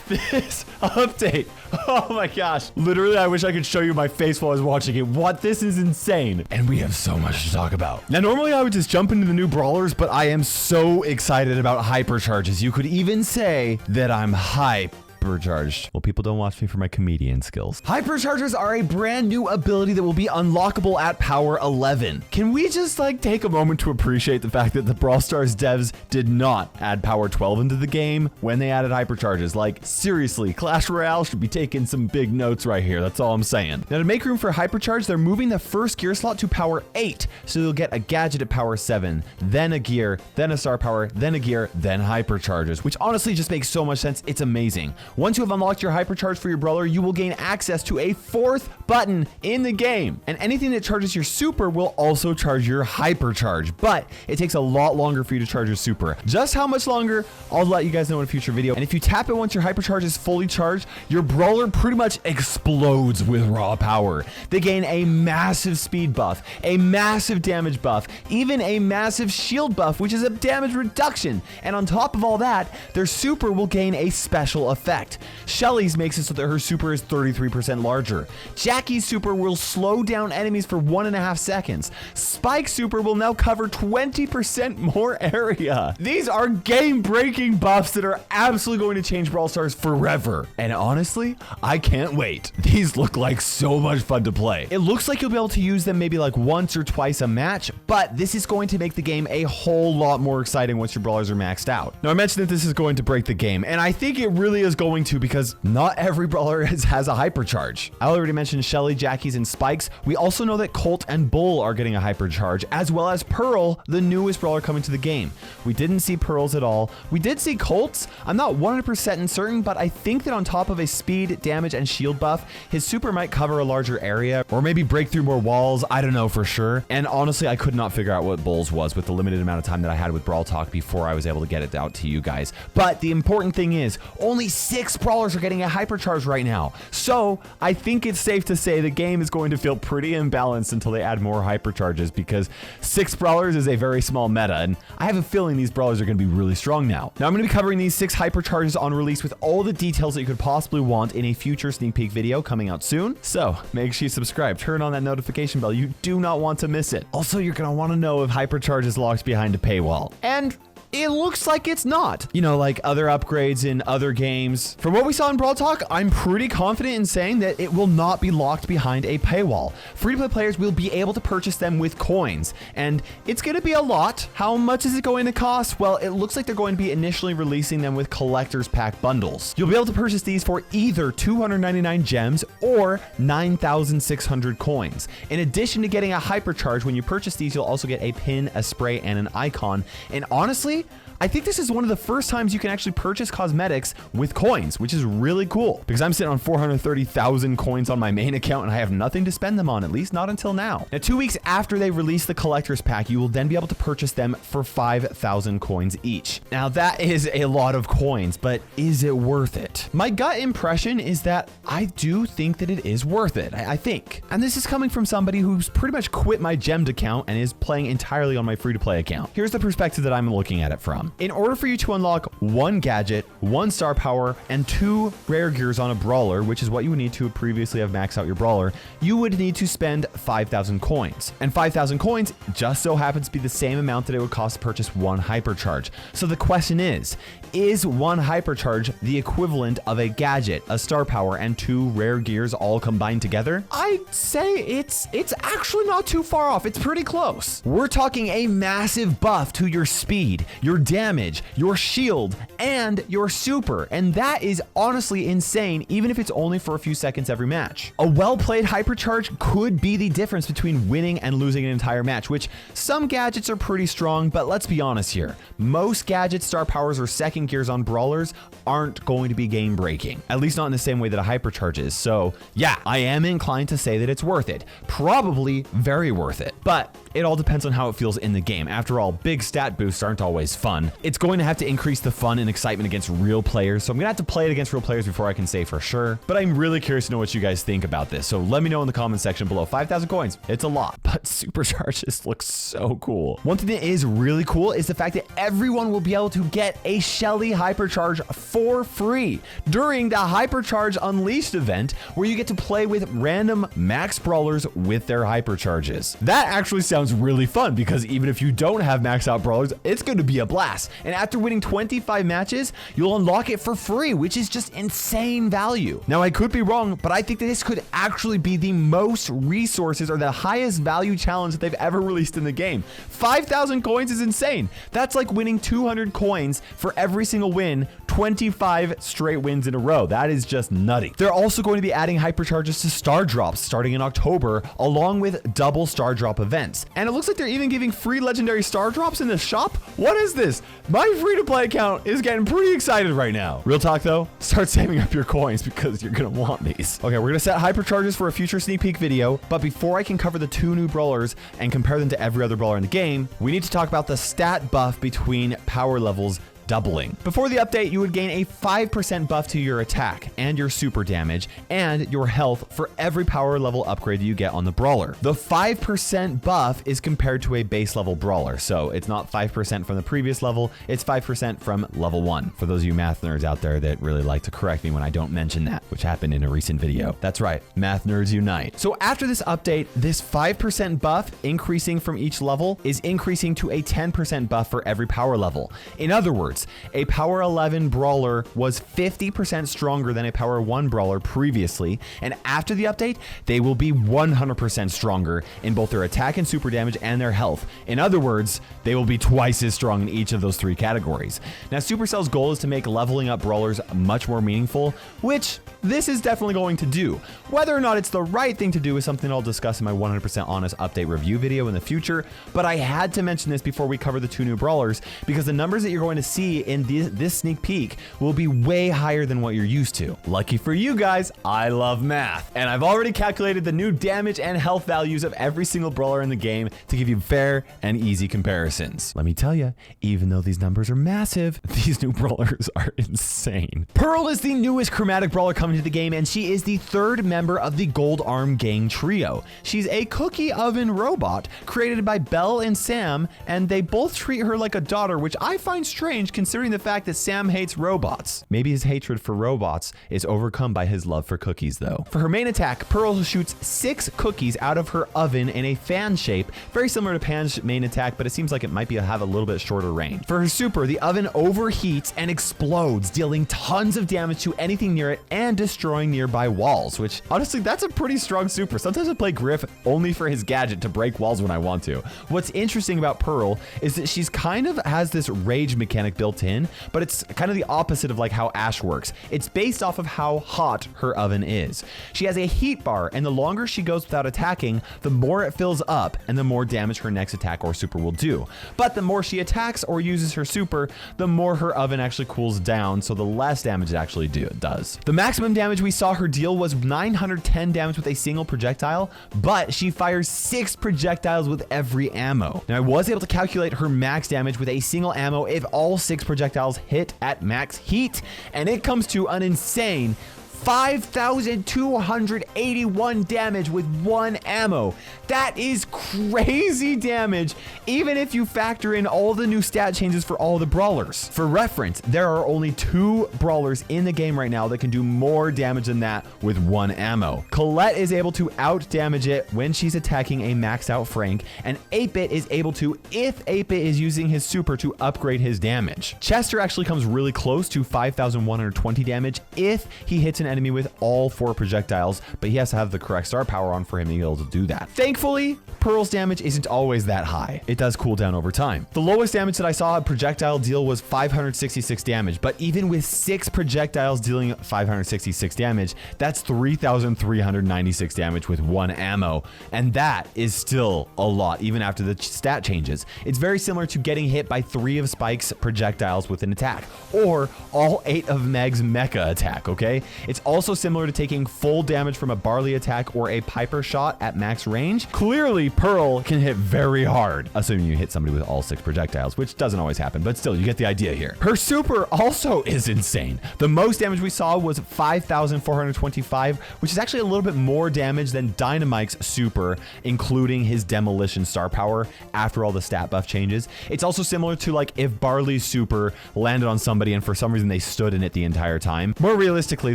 This update. Oh my gosh. Literally, I wish I could show you my face while I was watching it. What? This is insane. And we have so much to talk about. Now, normally I would just jump into the new brawlers, but I am so excited about hypercharges. You could even say that I'm hypercharged. Well, people don't watch me for my comedian skills. Hypercharges are a brand new ability that will be unlockable at power 11. Can we just like take a moment to appreciate the fact that the Brawl Stars devs did not add power 12 into the game when they added hypercharges? Like seriously, Clash Royale should be taking some big notes right here. That's all I'm saying. Now to make room for hypercharge, they're moving the first gear slot to power 8. So you'll get a gadget at power 7, then a gear, then a star power, then a gear, then hypercharges, which honestly just makes so much sense. It's amazing. Once you have unlocked your hypercharge for your brawler, you will gain access to a 4th button in the game. And anything that charges your super will also charge your hypercharge, but it takes a lot longer for you to charge your super. Just how much longer, I'll let you guys know in a future video. And if you tap it once your hypercharge is fully charged, your brawler pretty much explodes with raw power. They gain a massive speed buff, a massive damage buff, even a massive shield buff, which is a damage reduction. And on top of all that, their super will gain a special effect. Shelly's makes it so that her super is 33% larger. Jacky's super will slow down enemies for 1.5 seconds. Spike's super will now cover 20% more area. These are game-breaking buffs that are absolutely going to change Brawl Stars forever. And honestly, I can't wait. These look like so much fun to play. It looks like you'll be able to use them maybe like once or twice a match, but this is going to make the game a whole lot more exciting once your brawlers are maxed out. Now I mentioned that this is going to break the game, and I think it really is going to, because not every brawler has a hypercharge. I already mentioned Shelly, Jacky's, and Spike's. We also know that Colt and Bull are getting a hypercharge, as well as Pearl, the newest brawler coming to the game. We didn't see Pearl's at all. We did see Colt's. I'm not 100% certain, but I think that on top of a speed, damage, and shield buff, his super might cover a larger area, or maybe break through more walls. I don't know for sure. And honestly, I could not figure out what Bull's was with the limited amount of time that I had with Brawl Talk before I was able to get it out to you guys. But the important thing is, only 6 brawlers are getting a hypercharge right now. So I think it's safe to say the game is going to feel pretty imbalanced until they add more hypercharges, because 6 brawlers is a very small meta, and I have a feeling these brawlers are going to be really strong now. Now I'm going to be covering these 6 hypercharges on release with all the details that you could possibly want in a future sneak peek video coming out soon. So make sure you subscribe, turn on that notification bell. You do not want to miss it. Also, you're going to want to know if hypercharge is locked behind a paywall. And it looks like it's not. You know, like other upgrades in other games. From what we saw in Brawl Talk, I'm pretty confident in saying that it will not be locked behind a paywall. Free-to-play players will be able to purchase them with coins, and it's going to be a lot. How much is it going to cost? Well, it looks like they're going to be initially releasing them with collector's pack bundles. You'll be able to purchase these for either 299 gems or 9,600 coins. In addition to getting a hypercharge, when you purchase these, you'll also get a pin, a spray, and an icon. And honestly, I think this is one of the first times you can actually purchase cosmetics with coins, which is really cool, because I'm sitting on 430,000 coins on my main account and I have nothing to spend them on, at least not until now. Now, 2 weeks after they release the collector's pack, you will then be able to purchase them for 5,000 coins each. Now that is a lot of coins, but is it worth it? My gut impression is that I do think that it is worth it. I think. And this is coming from somebody who's pretty much quit my gemmed account and is playing entirely on my free-to-play account. Here's the perspective that I'm looking at it from. In order for you to unlock 1 gadget, 1 star power, and 2 rare gears on a brawler, which is what you would need to previously have maxed out your brawler, you would need to spend 5,000 coins. And 5,000 coins just so happens to be the same amount that it would cost to purchase 1 hypercharge. So the question is 1 hypercharge the equivalent of a gadget, a star power, and 2 rare gears all combined together? I'd say it's actually not too far off. It's pretty close. We're talking a massive buff to your speed, your damage, your shield, and your super. And that is honestly insane, even if it's only for a few seconds every match. A well-played hypercharge could be the difference between winning and losing an entire match, which some gadgets are pretty strong, but let's be honest here. Most gadget star powers or second gears on brawlers aren't going to be game breaking, at least not in the same way that a hypercharge is. So yeah, I am inclined to say that it's worth it. Probably very worth it, but it all depends on how it feels in the game. After all, big stat boosts aren't always fun. fun. It's going to have to increase the fun and excitement against real players, so I'm gonna have to play it against real players before I can say for sure. But I'm really curious to know what you guys think about this, so let me know in the comment section below. 5,000 coins, it's a lot, but Supercharges looks so cool. One thing that is really cool is the fact that everyone will be able to get a Shelly Hypercharge for free during the Hypercharge Unleashed event, where you get to play with random max brawlers with their Hypercharges. That actually sounds really fun, because even if you don't have max out brawlers, it's going to be a blast. And after winning 25 matches, you'll unlock it for free, which is just insane value. Now, I could be wrong, but I think that this could actually be the most resources or the highest value challenge that they've ever released in the game. 5,000 coins is insane. That's like winning 200 coins for every single win, 25 straight wins in a row. That is just nutty. They're also going to be adding Hypercharges to star drops starting in October, along with double star drop events. And it looks like they're even giving free legendary star drops in the shop. What is this? My free-to-play account is getting pretty excited right now. Real talk though, start saving up your coins because you're gonna want these. Okay, we're gonna set Hypercharges for a future sneak peek video, but before I can cover the 2 new brawlers and compare them to every other brawler in the game, we need to talk about the stat buff between power levels doubling. Before the update, you would gain a 5% buff to your attack and your super damage and your health for every power level upgrade that you get on the brawler. The 5% buff is compared to a base level brawler, so it's not 5% from the previous level, it's 5% from level 1. For those of you math nerds out there that really like to correct me when I don't mention that, which happened in a recent video. That's right, math nerds unite. So after this update, this 5% buff increasing from each level is increasing to a 10% buff for every power level. In other words, a power 11 brawler was 50% stronger than a power 1 brawler previously, and after the update, they will be 100% stronger in both their attack and super damage and their health. In other words, they will be twice as strong in each of those 3 categories. Now, Supercell's goal is to make leveling up brawlers much more meaningful, which this is definitely going to do. Whether or not it's the right thing to do is something I'll discuss in my 100% honest update review video in the future, but I had to mention this before we cover the 2 new brawlers, because the numbers that you're going to see in this sneak peek will be way higher than what you're used to. Lucky for you guys, I love math, and I've already calculated the new damage and health values of every single brawler in the game to give you fair and easy comparisons. Let me tell you, even though these numbers are massive, these new brawlers are insane. Pearl is the newest chromatic brawler coming to the game, and she is the 3rd member of the Gold Arm Gang trio. She's a cookie oven robot created by Belle and Sam, and they both treat her like a daughter, which I find strange considering the fact that Sam hates robots. Maybe his hatred for robots is overcome by his love for cookies though. For her main attack, Pearl shoots 6 cookies out of her oven in a fan shape, very similar to Pan's main attack, but it seems like it might have a little bit shorter range. For her super, the oven overheats and explodes, dealing tons of damage to anything near it and destroying nearby walls, which honestly, that's a pretty strong super. Sometimes I play Griff only for his gadget to break walls when I want to. What's interesting about Pearl is that she's kind of has this rage mechanic built in, but it's kind of the opposite of like how Ash works. It's based off of how hot her oven is. She has a heat bar, and the longer she goes without attacking, the more it fills up and the more damage her next attack or super will do. But the more she attacks or uses her super, the more her oven actually cools down, so the less damage it actually does. The maximum damage we saw her deal was 910 damage with a single projectile, but she fires 6 projectiles with every ammo. Now, I was able to calculate her max damage with a single ammo if all 6 projectiles hit at max heat, and it comes to an insane 5,281 damage with 1 ammo. That is crazy damage, even if you factor in all the new stat changes for all the brawlers. For reference, there are only 2 brawlers in the game right now that can do more damage than that with 1 ammo. Colette is able to out damage it when she's attacking a maxed out Frank, and 8-Bit is able to if 8-Bit is using his super to upgrade his damage. Chester actually comes really close to 5,120 damage if he hits an enemy with all 4 projectiles, but he has to have the correct star power on for him to be able to do that. Thankfully, Pearl's damage isn't always that high. It does cool down over time. The lowest damage that I saw a projectile deal was 566 damage, but even with 6 projectiles dealing 566 damage, that's 3,396 damage with 1 ammo, and that is still a lot even after the stat changes. It's very similar to getting hit by 3 of Spike's projectiles with an attack, or all 8 of Meg's mecha attack, okay? It's It's also similar to taking full damage from a Barley attack or a Piper shot at max range. Clearly, Pearl can hit very hard, assuming you hit somebody with all 6 projectiles, which doesn't always happen, but still, you get the idea here. Her super also is insane. The most damage we saw was 5,425, which is actually a little bit more damage than Dynamite's super, including his demolition star power after all the stat buff changes. It's also similar to like if Barley's super landed on somebody and for some reason they stood in it the entire time. More realistically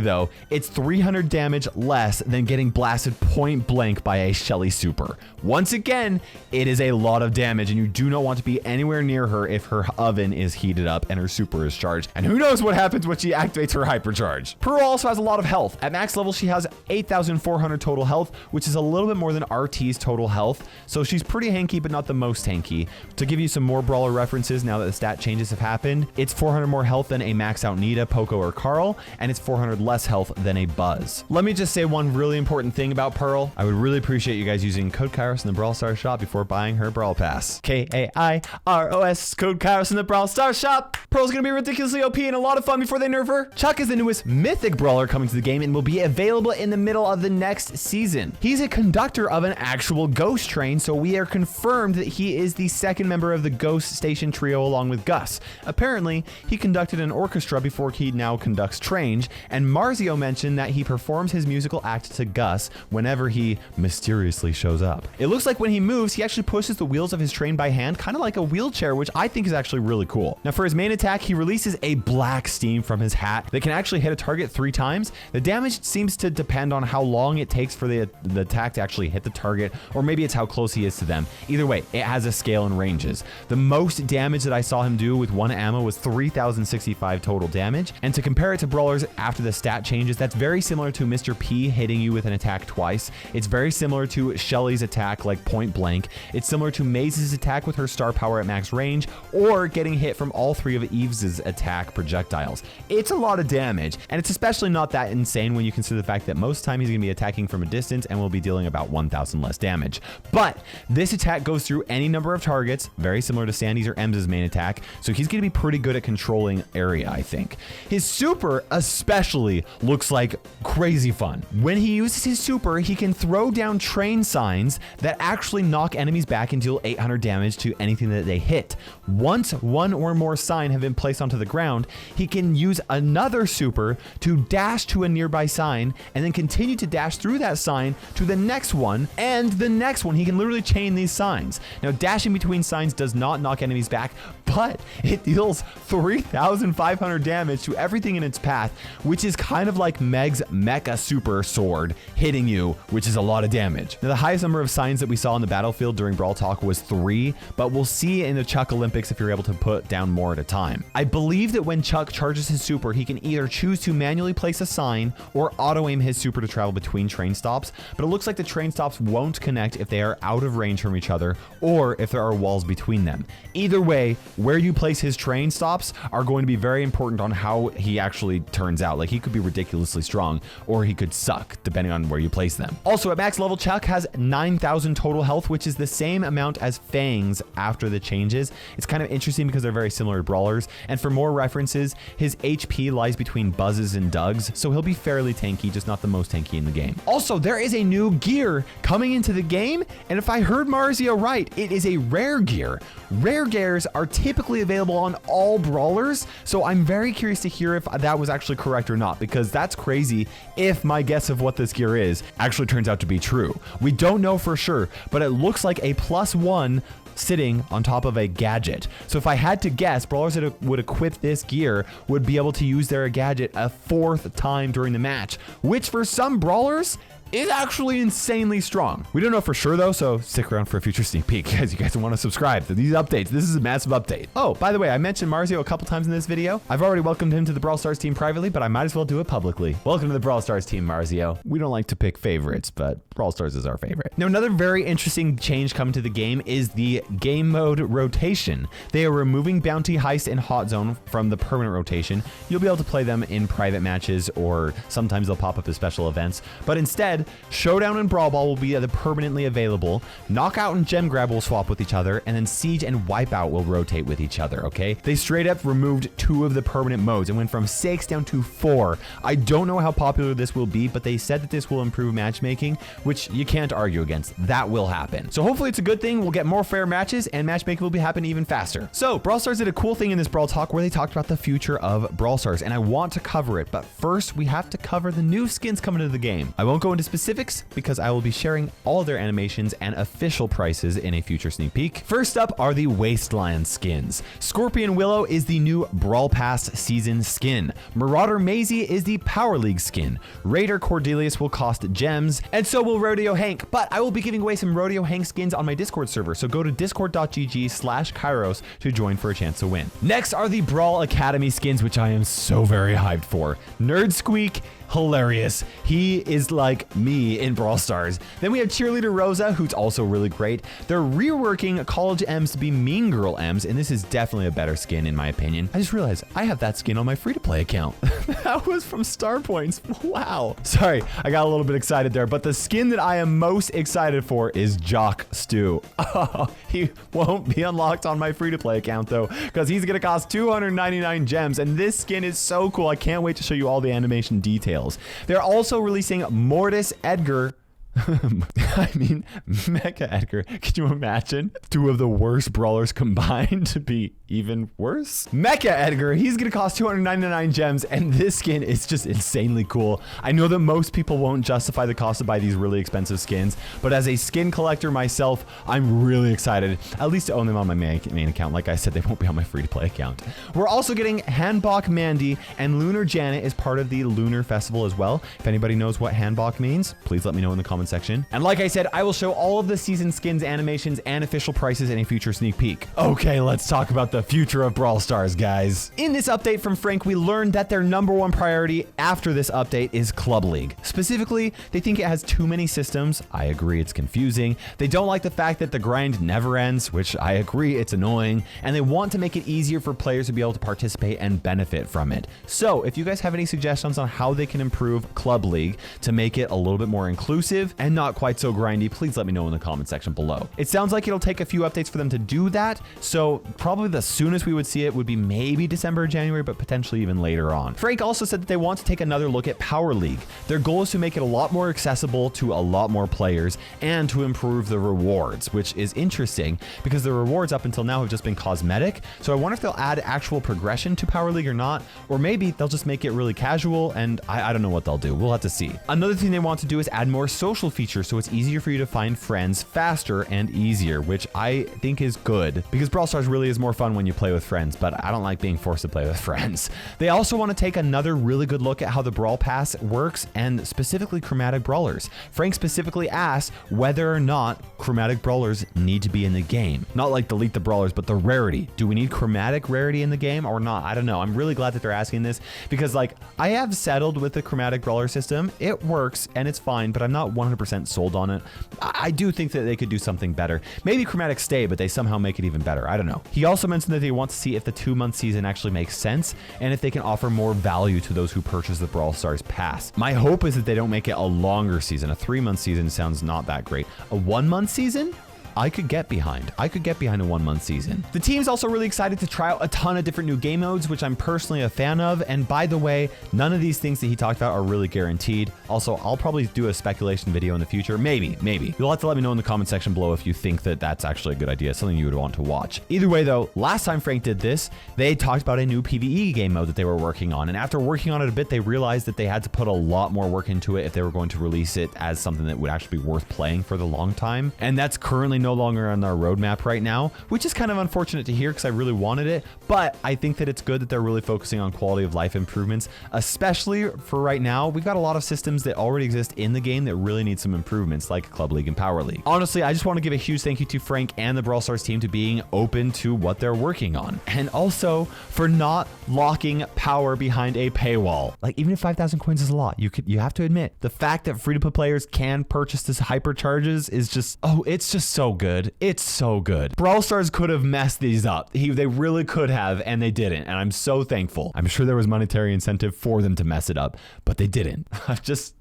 though, it's 300 damage less than getting blasted point blank by a Shelly super. Once again, it is a lot of damage and you do not want to be anywhere near her if her oven is heated up and her super is charged. And who knows what happens when she activates her hypercharge. Pearl also has a lot of health. At max level, she has 8,400 total health, which is a little bit more than RT's total health. So she's pretty hanky, but not the most hanky. To give you some more brawler references now that the stat changes have happened, it's 400 more health than a max out Nita, Poco, or Carl, and it's 400 less health than a Buzz. Let me just say one really important thing about Pearl. I would really appreciate you guys using code Kairos in the Brawl Stars shop before buying her Brawl Pass. Kairos, code Kairos in the Brawl Stars shop. Pearl's gonna be ridiculously OP and a lot of fun before they nerf her. Chuck is the newest mythic brawler coming to the game and will be available in the middle of the next season. He's a conductor of an actual ghost train, so we are confirmed that he is the second member of the Ghost Station trio along with Gus. Apparently, he conducted an orchestra before he now conducts trains, and Marzio mentioned that he performs his musical act to Gus whenever he mysteriously shows up. It looks like when he moves, he actually pushes the wheels of his train by hand, kind of like a wheelchair, which I think is actually really cool. Now for his main attack, he releases a black steam from his hat that can actually hit a target 3 times. The damage seems to depend on how long it takes for the attack to actually hit the target, or maybe it's how close he is to them. Either way, it has a scale and ranges. The most damage that I saw him do with 1 ammo was 3,065 total damage. And to compare it to brawlers after the stat changes, that's very similar to Mr. P hitting you with an attack twice. It's very similar to Shelly's attack like point blank. It's similar to Maze's attack with her star power at max range, or getting hit from all 3 of Eve's attack projectiles. It's a lot of damage, and it's especially not that insane when you consider the fact that most of the time he's going to be attacking from a distance and will be dealing about 1,000 less damage. But this attack goes through any number of targets, very similar to Sandy's or Em's main attack, so he's going to be pretty good at controlling area, I think. His super especially looks like crazy fun. When he uses his super, he can throw down train signs that actually knock enemies back and deal 800 damage to anything that they hit. Once 1 or more sign have been placed onto the ground, he can use another super to dash to a nearby sign and then continue to dash through that sign to the next one and the next one. He can literally chain these signs. Now, dashing between signs does not knock enemies back, but it deals 3,500 damage to everything in its path, which is kind of like Meg's mecha super sword hitting you, which is a lot of damage. Now, the highest number of signs that we saw on the battlefield during Brawl Talk was 3, but we'll see in the Chuck Olympics if you're able to put down more at a time. I believe that when Chuck charges his super, he can either choose to manually place a sign or auto-aim his super to travel between train stops, but it looks like the train stops won't connect if they are out of range from each other or if there are walls between them. Either way, where you place his train stops are going to be very important on how he actually turns out. Like, he could be ridiculously strong or he could suck depending on where you place them. Also, at max level, Chuck has 9,000 total health, which is the same amount as Fang's after the changes. It's kind of interesting because they're very similar to brawlers, and for more references, his HP lies between Buzz's and Doug's, so he'll be fairly tanky, just not the most tanky in the game. Also, there is a new gear coming into the game, and if I heard Marzio right, it is a rare gear. Rare gears are typically available on all brawlers, so I'm very curious to hear if that was actually correct or not, because that's crazy if my guess of what this gear is actually turns out to be true. We don't know for sure, but it looks like a +1 sitting on top of a gadget. So if I had to guess, brawlers that would equip this gear would be able to use their gadget a 4th time during the match, which for some brawlers is actually insanely strong. We don't know for sure though, so stick around for a future sneak peek as you guys want to subscribe to these updates. This is a massive update. Oh, by the way, I mentioned Marzio a couple times in this video. I've already welcomed him to the Brawl Stars team privately, but I might as well do it publicly. Welcome to the Brawl Stars team, Marzio. We don't like to pick favorites, but Brawl Stars is our favorite. Now, another very interesting change coming to the game is the game mode rotation. They are removing Bounty, Heist, and Hot Zone from the permanent rotation. You'll be able to play them in private matches, or sometimes they'll pop up as special events, but instead said Showdown and Brawl Ball will be permanently available. Knockout and Gem Grab will swap with each other, and then Siege and Wipeout will rotate with each other, okay? They straight up removed 2 of the permanent modes and went from 6 down to 4. I don't know how popular this will be, but they said that this will improve matchmaking, which you can't argue against. That will happen. So hopefully it's a good thing. We'll get more fair matches, and matchmaking will be happening even faster. So Brawl Stars did a cool thing in this Brawl Talk where they talked about the future of Brawl Stars, and I want to cover it, but first we have to cover the new skins coming to the game. I won't go into specifics because I will be sharing all their animations and official prices in a future sneak peek. First up are the Wasteland skins. Scorpion Willow is the new Brawl Pass season skin. Marauder Maisie is the Power League skin. Raider Cordelius will cost gems, and so will Rodeo Hank, but I will be giving away some Rodeo Hank skins on my Discord server, so go to discord.gg/Kairos to join for a chance to win. Next are the Brawl Academy skins, which I am so very hyped for. Nerd Squeak, hilarious. He is like me in Brawl Stars. Then we have Cheerleader Rosa, who's also really great. They're reworking College M's to be Mean Girl M's, and this is definitely a better skin in my opinion. I just realized I have that skin on my free-to-play account. That was from Star Points. Wow. Sorry, I got a little bit excited there, but the skin that I am most excited for is Jock Stew. Oh, he won't be unlocked on my free-to-play account though, because he's gonna cost 299 gems, and this skin is so cool. I can't wait to show you all the animation details. They're also releasing Mortis Edgar. I mean, Mecha Edgar. Can you imagine 2 of the worst brawlers combined to be even worse? Mecha Edgar, he's gonna cost 299 gems, and this skin is just insanely cool. I know that most people won't justify the cost to buy these really expensive skins, but as a skin collector myself, I'm really excited, at least to own them on my main account. Like I said, they won't be on my free-to-play account. We're also getting Hanbok Mandy, and Lunar Janet is part of the Lunar Festival as well. If anybody knows what Hanbok means, please let me know in the comments section. And like I said, I will show all of the season skins, animations, and official prices in a future sneak peek. Okay, let's talk about the future of Brawl Stars, guys. In this update from Frank, we learned that their #1 priority after this update is Club League. Specifically, they think it has too many systems. I agree, it's confusing. They don't like the fact that the grind never ends, which I agree, it's annoying. And they want to make it easier for players to be able to participate and benefit from it. So if you guys have any suggestions on how they can improve Club League to make it a little bit more inclusive and not quite so grindy, please let me know in the comment section below. It sounds like it'll take a few updates for them to do that, so probably the soonest we would see it would be maybe December or January, but potentially even later on. Frank also said that they want to take another look at Power League. Their goal is to make it a lot more accessible to a lot more players and to improve the rewards, which is interesting because the rewards up until now have just been cosmetic. So I wonder if they'll add actual progression to Power League or not, or maybe they'll just make it really casual, and I don't know what they'll do. We'll have to see. Another thing they want to do is add more social features so it's easier for you to find friends faster and easier, which I think is good because Brawl Stars really is more fun when you play with friends, but I don't like being forced to play with friends. They also want to take another really good look at how the Brawl Pass works and specifically chromatic brawlers. Frank specifically asked whether or not chromatic brawlers need to be in the game. Not like delete the brawlers, but the rarity. Do we need chromatic rarity in the game or not? I don't know. I'm really glad that they're asking this because like I have settled with the chromatic brawler system. It works and it's fine, but I'm not 100% sold on it. I do think that they could do something better. Maybe chromatic stay, but they somehow make it even better. I don't know. He also mentioned that they want to see if the 2-month season actually makes sense and if they can offer more value to those who purchase the Brawl Stars pass. My hope is that they don't make it a longer season. A 3-month season sounds not that great. A 1-month season? I could get behind. I could get behind a 1-month season. The team's also really excited to try out a ton of different new game modes, which I'm personally a fan of. And by the way, none of these things that he talked about are really guaranteed. Also, I'll probably do a speculation video in the future. Maybe. You'll have to let me know in the comment section below if you think that that's actually a good idea, something you would want to watch. Either way though, last time Frank did this, they talked about a new PvE game mode that they were working on. And after working on it a bit, they realized that they had to put a lot more work into it if they were going to release it as something that would actually be worth playing for the long time. And that's currently no longer on our roadmap right now, which is kind of unfortunate to hear because I really wanted it, but I think that it's good that they're really focusing on quality of life improvements, especially for right now. We've got a lot of systems that already exist in the game that really need some improvements like Club League and Power League. Honestly, I just want to give a huge thank you to Frank and the Brawl Stars team to being open to what they're working on, and also for not locking power behind a paywall. Like even if 5,000 coins is a lot, you have to admit the fact that free-to-play players can purchase this Hypercharges is just, it's just so good. It's so good. Brawl Stars could have messed these up. They really could have, and they didn't. And I'm so thankful. I'm sure there was monetary incentive for them to mess it up, but they didn't. I'm just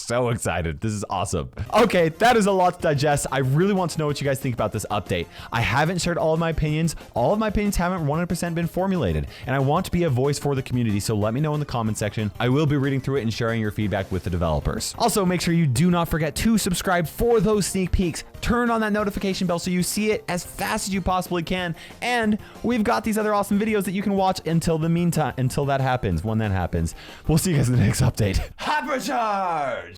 so excited. This is awesome. Okay, that is a lot to digest. I really want to know what you guys think about this update. I haven't shared all of my opinions. All of my opinions haven't 100% been formulated, and I want to be a voice for the community, so let me know in the comment section. I will be reading through it and sharing your feedback with the developers. Also, make sure you do not forget to subscribe for those sneak peeks. Turn on that notification bell so you see it as fast as you possibly can, and we've got these other awesome videos that you can watch until that happens, when that happens. We'll see you guys in the next update. Hypercharge!